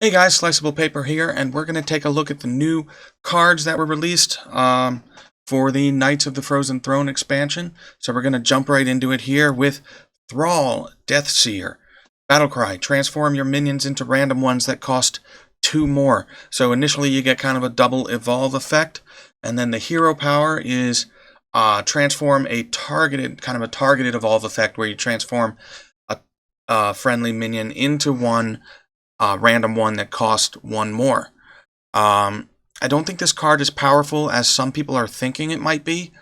Hey guys, SliceablePaper here, and we're going to take a look at the new cards that were released for the Knights of the Frozen Throne expansion. So we're going to jump right into it here with Thrall, Deathseer, Battlecry. Transform your minions into random ones that cost 2 more. So initially you get kind of a double evolve effect, and then the hero power is transform a targeted evolve effect where you transform a friendly minion into one random one that cost 1 more. I don't think this card is powerful as some people are thinking it might be,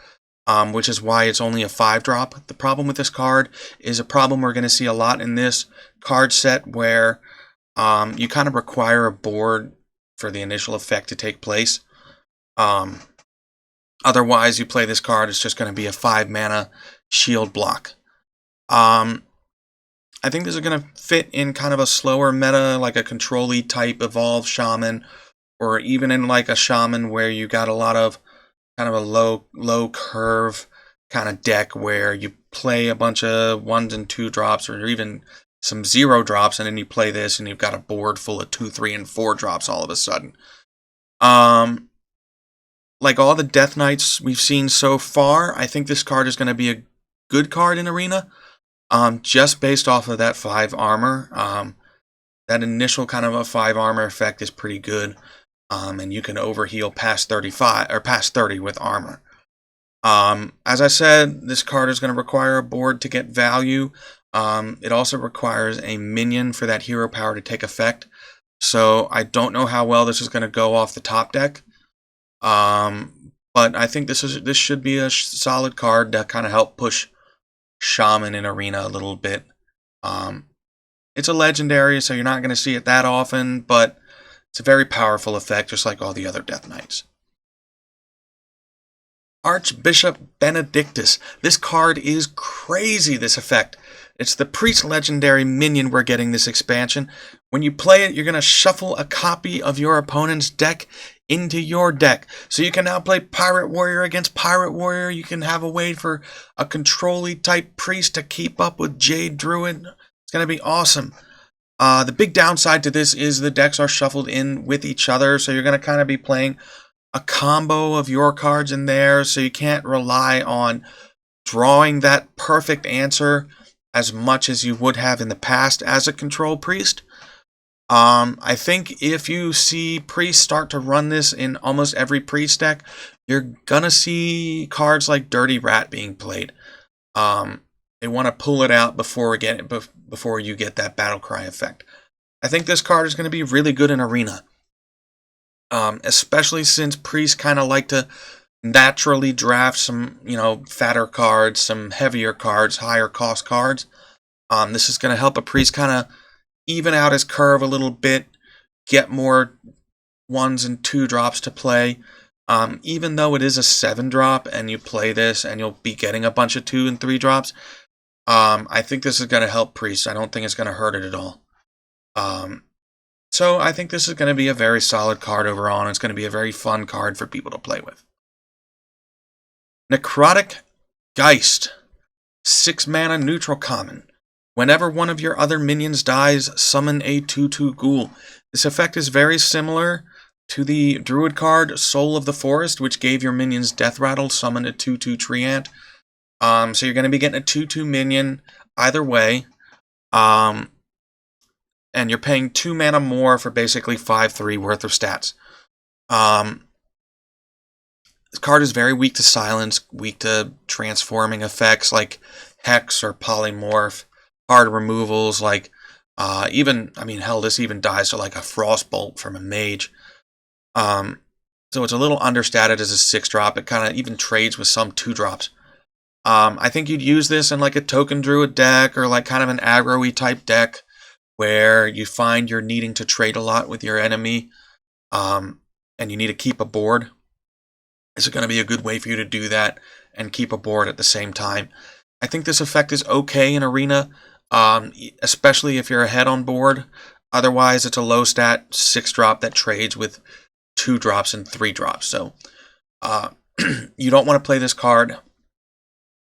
which is why it's only a 5-drop. The problem with this card is a problem we're going to see a lot in this card set where you kind of require a board for the initial effect to take place. Otherwise, you play this card, it's just going to be a 5-mana shield block. I think this is going to fit in kind of a slower meta, like a control-y type evolved shaman, or even in like a shaman where you got a lot of kind of a low curve kind of deck where you play a bunch of 1s and 2 drops, or even some 0 drops, and then you play this and you've got a board full of 2, 3, and 4 drops all of a sudden. Like all the Death Knights we've seen so far, I think this card is going to be a good card in Arena. Just based off of that 5 armor, that initial kind of a 5 armor effect is pretty good, and you can overheal past 35 or past 30 with armor. As I said, this card is going to require a board to get value. It also requires a minion for that hero power to take effect. So I don't know how well this is going to go off the top deck. But I think this should be a solid card to kind of help push Shaman in Arena a little bit. It's a legendary, so you're not going to see it that often, but it's a very powerful effect, just like all the other Death Knights. Archbishop Benedictus. This card is crazy, this effect. It's the Priest Legendary minion we're getting this expansion. When you play it, you're going to shuffle a copy of your opponent's deck into your deck. So you can now play Pirate Warrior against Pirate Warrior. You can have a way for a control-y type priest to keep up with Jade Druid. It's going to be awesome. The big downside to this is the decks are shuffled in with each other, so you're going to kind of be playing a combo of your cards in there, so you can't rely on drawing that perfect answer as much as you would have in the past as a control priest. I think if you see priests start to run this in almost every priest deck, you're gonna see cards like Dirty Rat being played. They want to pull it out before you get that battle cry effect. I think this card is going to be really good in Arena, especially since priests kind of like to naturally draft some, fatter cards, some heavier cards, higher cost cards. This is going to help a priest kind of even out his curve a little bit, get more 1s and 2 drops to play. Even though it is a 7-drop and you play this and you'll be getting a bunch of 2 and 3 drops, I think this is going to help priests. I don't think it's going to hurt it at all. So I think this is going to be a very solid card overall, and it's going to be a very fun card for people to play with. Necrotic Geist. 6-mana neutral common. Whenever one of your other minions dies, summon a 2/2 ghoul. This effect is very similar to the Druid card Soul of the Forest, which gave your minions Death Rattle, summon a 2/2 Treant. So you're going to be getting a 2/2 minion either way. And you're paying 2 mana more for basically 5/3 worth of stats. This card is very weak to silence, weak to transforming effects like Hex or Polymorph. Hard removals like this even dies to like a Frostbolt from a mage. So it's a little understated as a 6-drop. It kind of even trades with some 2-drops. I think you'd use this in like a Token Druid deck or like kind of an aggro-y type deck where you find you're needing to trade a lot with your enemy and you need to keep a board. This is going to be a good way for you to do that and keep a board at the same time. I think this effect is okay in Arena, especially if you're ahead on board. Otherwise, it's a low stat 6-drop that trades with 2 drops and 3 drops. So you don't want to play this card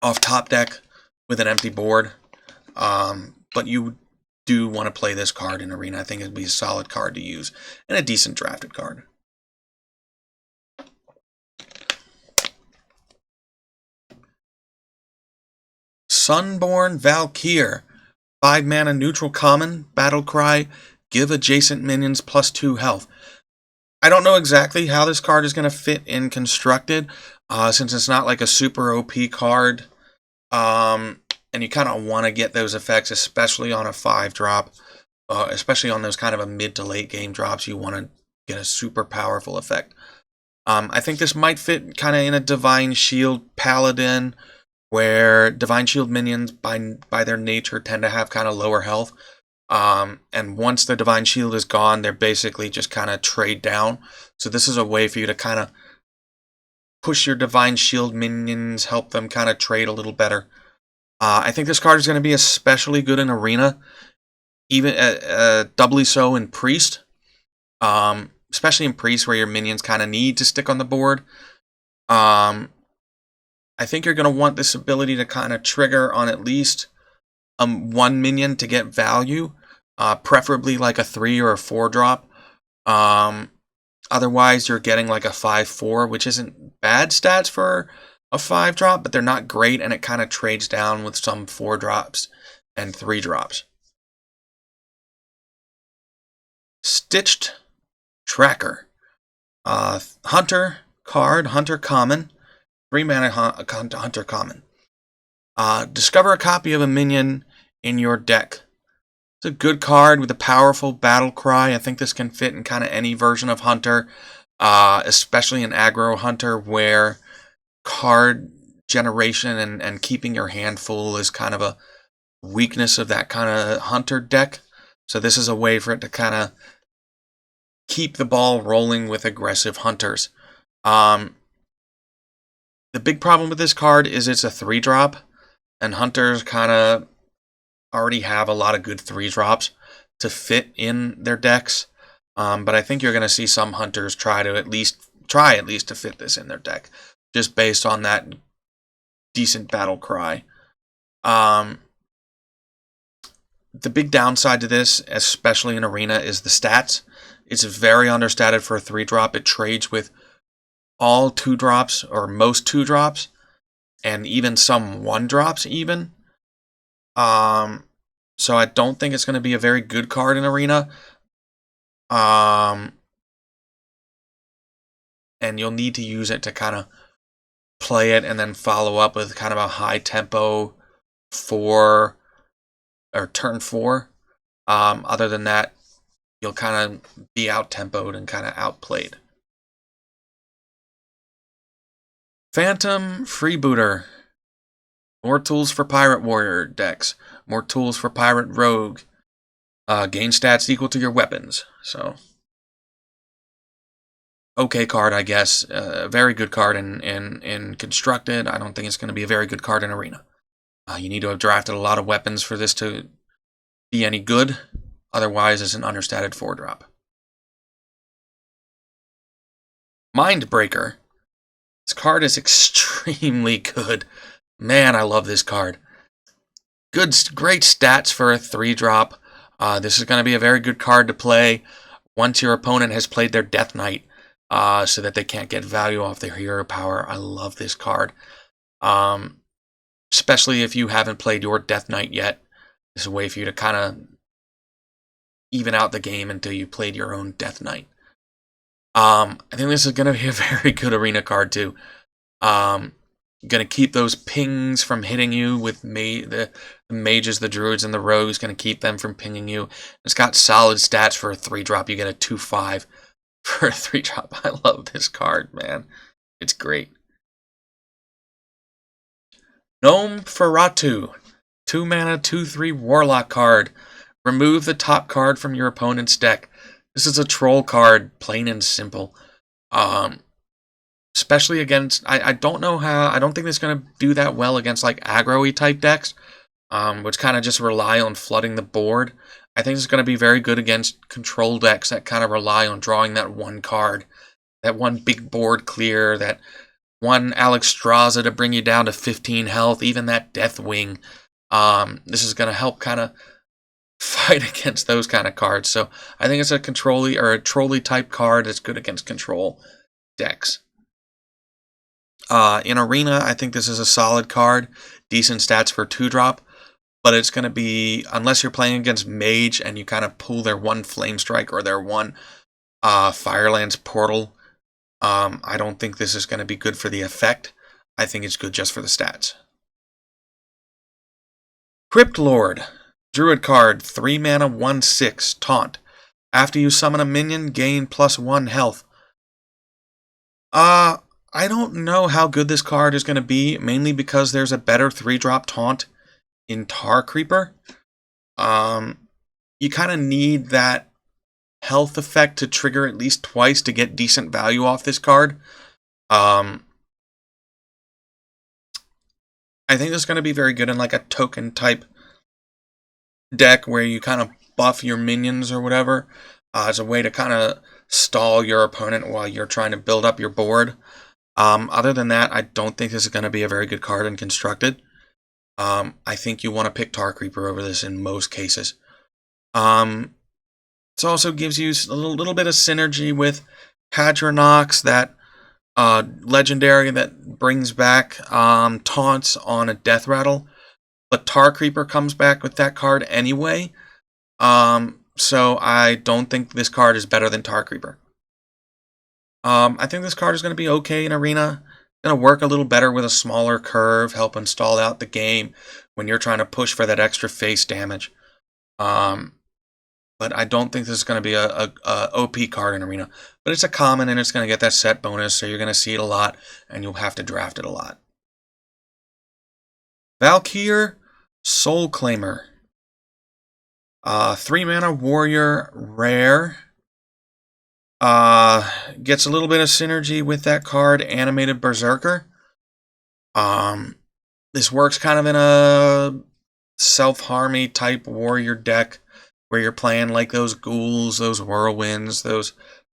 off top deck with an empty board, but you do want to play this card in Arena. I think it'd be a solid card to use and a decent drafted card. Sunborn Valkyr. 5 mana neutral common, battle cry, give adjacent minions +2 health. I don't know exactly how this card is going to fit in Constructed, since it's not like a super OP card. And you kind of want to get those effects, especially on a 5-drop, especially on those kind of a mid to late game drops. You want to get a super powerful effect. I think this might fit kind of in a Divine Shield Paladin, where Divine Shield minions, by their nature, tend to have kind of lower health. And once the Divine Shield is gone, they're basically just kind of trade down. So this is a way for you to kind of push your Divine Shield minions, help them kind of trade a little better. I think this card is going to be especially good in Arena, even doubly so in Priest. Especially in Priest, where your minions kind of need to stick on the board. I think you're going to want this ability to kind of trigger on at least 1 minion to get value, preferably like a 3 or a 4-drop. Otherwise, you're getting like a 5/4, which isn't bad stats for a 5-drop, but they're not great, and it kind of trades down with some 4-drops and 3-drops. Stitched Tracker. Hunter card, Hunter common. 3 mana Hunter common. Discover a copy of a minion in your deck. It's a good card with a powerful battle cry. I think this can fit in kind of any version of Hunter, especially an aggro Hunter, where card generation and keeping your hand full is kind of a weakness of that kind of Hunter deck. So this is a way for it to kind of keep the ball rolling with aggressive Hunters. The big problem with this card is it's a 3-drop, and Hunters kind of already have a lot of good 3-drops to fit in their decks. But I think you're going to see some Hunters try at least to fit this in their deck, just based on that decent battle cry. The big downside to this, especially in Arena, is the stats. It's very understated for a 3-drop. It trades with all 2-drops, or most 2-drops, and even some 1-drops even. So I don't think it's going to be a very good card in Arena. And you'll need to use it to kind of play it and then follow up with kind of a high tempo 4 or turn 4. Other than that, you'll kind of be out-tempoed and kind of outplayed. Phantom Freebooter. More tools for Pirate Warrior decks. More tools for Pirate Rogue. Gain stats equal to your weapons. So, okay card, I guess. Very good card in Constructed. I don't think it's going to be a very good card in Arena. You need to have drafted a lot of weapons for this to be any good. Otherwise, it's an understated 4-drop. Mindbreaker. This card is extremely good. Man, I love this card. Great stats for a 3-drop. This is going to be a very good card to play once your opponent has played their Death Knight, so that they can't get value off their hero power. I love this card. Especially if you haven't played your Death Knight yet. This is a way for you to kind of even out the game until you played your own Death Knight. I think this is going to be a very good Arena card too. Going to keep those pings from hitting you with the mages, the druids, and the rogues. Going to keep them from pinging you. It's got solid stats for a 3-drop. You get a 2/5 for a 3-drop. I love this card, man. It's great. Gnome Feratu. 2 mana, 2/3 warlock card. Remove the top card from your opponent's deck. This is a troll card, plain and simple. Especially against, I don't know how, I don't think it's going to do that well against like aggro-y type decks, which kind of just rely on flooding the board. I think it's going to be very good against control decks that kind of rely on drawing that one card, that one big board clear, that one Alexstrasza to bring you down to 15 health, even that Deathwing. This is going to help kind of fight against those kind of cards. So I think it's a control-y or a trolley type card that's good against control decks. In Arena, I think this is a solid card. Decent stats for 2-drop. But it's going to be, unless you're playing against Mage and you kind of pull their one Flame Strike or their one Firelands Portal, I don't think this is going to be good for the effect. I think it's good just for the stats. Crypt Lord. Druid card, 3 mana, 1/6, taunt. After you summon a minion, gain +1 health. I don't know how good this card is going to be, mainly because there's a better 3-drop taunt in Tar Creeper. You kind of need that health effect to trigger at least twice to get decent value off this card. I think this is going to be very good in like a token type deck where you kind of buff your minions or whatever as a way to kind of stall your opponent while you're trying to build up your board. Other than that, I don't think this is going to be a very good card in Constructed. I think you want to pick Tar Creeper over this in most cases. It also gives you a little bit of synergy with Hadronox, that legendary that brings back taunts on a death rattle. But Tar Creeper comes back with that card anyway. So I don't think this card is better than Tar Creeper. I think this card is going to be okay in Arena. Going to work a little better with a smaller curve, help install out the game when you're trying to push for that extra face damage. But I don't think this is going to be a OP card in Arena. But it's a common and it's going to get that set bonus, so you're going to see it a lot and you'll have to draft it a lot. Valkyr Soul Claimer. 3 mana warrior rare. Gets a little bit of synergy with that card, Animated Berserker. This works kind of in a self-harmy type warrior deck where you're playing like those ghouls, those whirlwinds, those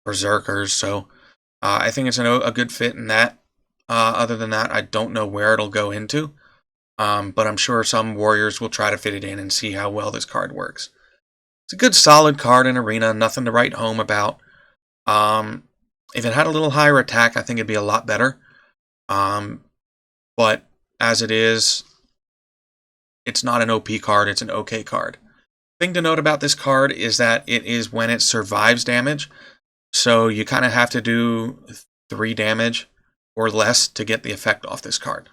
berserkers. So I think it's a good fit in that. Other than that, I don't know where it'll go into. But I'm sure some warriors will try to fit it in and see how well this card works. It's a good solid card in Arena, nothing to write home about. If it had a little higher attack, I think it'd be a lot better. But as it is, it's not an OP card, it's an OK card. Thing to note about this card is that it is when it survives damage. So you kind of have to do 3 damage or less to get the effect off this card.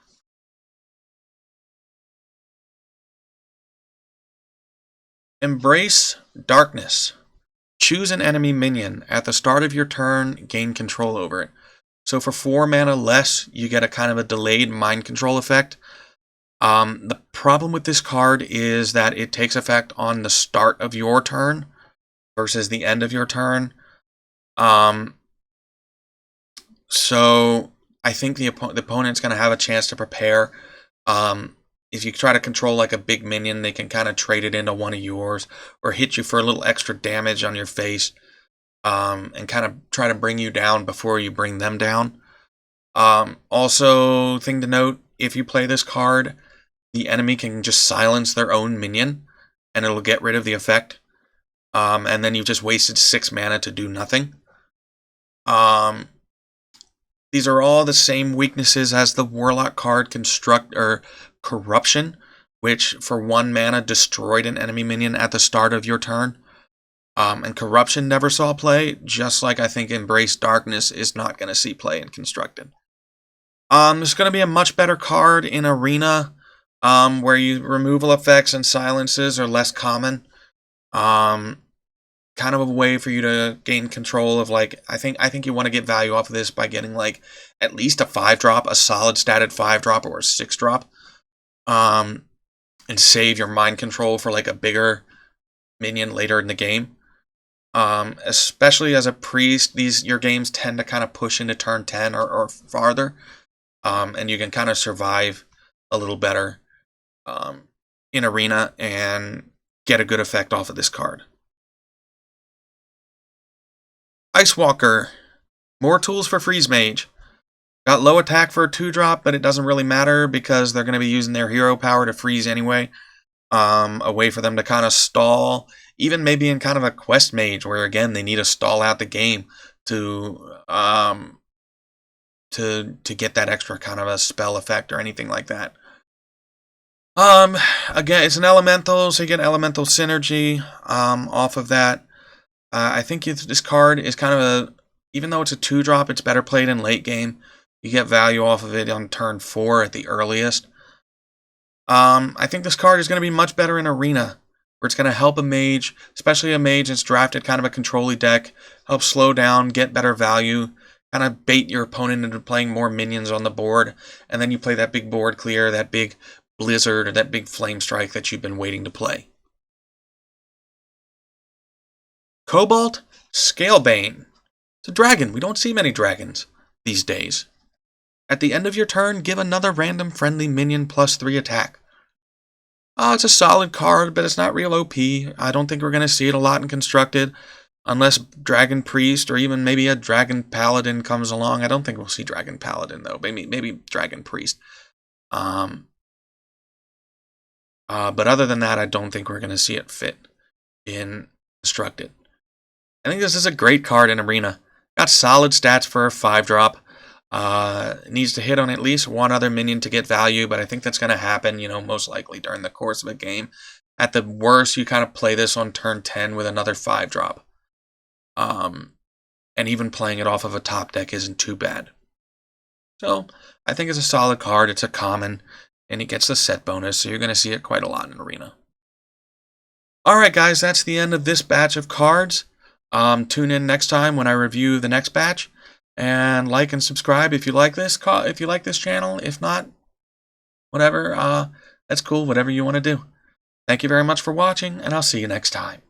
Embrace Darkness. Choose an enemy minion. At the start of your turn, gain control over it. So for 4 mana less, you get a kind of a delayed mind control effect. The problem with this card is that it takes effect on the start of your turn versus the end of your turn. So I think the opponent's going to have a chance to prepare. If you try to control like a big minion, they can kind of trade it into one of yours or hit you for a little extra damage on your face, and kind of try to bring you down before you bring them down. Also, thing to note, if you play this card, the enemy can just silence their own minion and it'll get rid of the effect. And then you've just wasted 6 mana to do nothing. These are all the same weaknesses as the Warlock card Corruption, which for 1 mana destroyed an enemy minion at the start of your turn. And Corruption never saw play, just like I think Embrace Darkness is not going to see play in Constructed. It's going to be a much better card in Arena, where removal effects and silences are less common. Kind of a way for you to gain control of, like, I think you want to get value off of this by getting like at least a 5-drop, a solid statted 5-drop or a 6-drop. And save your mind control for like a bigger minion later in the game. Especially as a priest, your games tend to kind of push into turn 10 or farther. And you can kind of survive a little better in Arena and get a good effect off of this card. Ice Walker. More tools for Freeze Mage. Got low attack for a 2-drop, but it doesn't really matter because they're going to be using their hero power to freeze anyway. a way for them to kind of stall, even maybe in kind of a quest mage where again they need to stall out the game to to get that extra kind of a spell effect or anything like that. Again, it's an elemental, so you get elemental synergy off of that. I think this card is kind of a, even though it's a 2-drop, it's better played in late game. You get value off of it on turn 4 at the earliest. I think this card is going to be much better in Arena, where it's going to help a mage, especially a mage that's drafted kind of a control-y deck, help slow down, get better value, kind of bait your opponent into playing more minions on the board, and then you play that big board clear, that big blizzard, or that big flame strike that you've been waiting to play. Cobalt, Scalebane. It's a dragon. We don't see many dragons these days. At the end of your turn, give another random friendly minion +3 attack. It's a solid card, but it's not real OP. I don't think we're going to see it a lot in Constructed, unless Dragon Priest or even maybe a Dragon Paladin comes along. I don't think we'll see Dragon Paladin, though. Maybe Dragon Priest. But other than that, I don't think we're going to see it fit in Constructed. I think this is a great card in Arena. Got solid stats for a 5-drop. Needs to hit on at least one other minion to get value, but I think that's going to happen, most likely during the course of a game. At the worst, you kind of play this on turn 10 with another 5-drop. And even playing it off of a top deck isn't too bad. So, I think it's a solid card. It's a common, and it gets the set bonus, so you're going to see it quite a lot in Arena. Alright guys, that's the end of this batch of cards. Tune in next time when I review the next batch. And like and subscribe if you like this channel. If not, whatever, that's cool. Whatever you want to do. Thank you very much for watching, and I'll see you next time.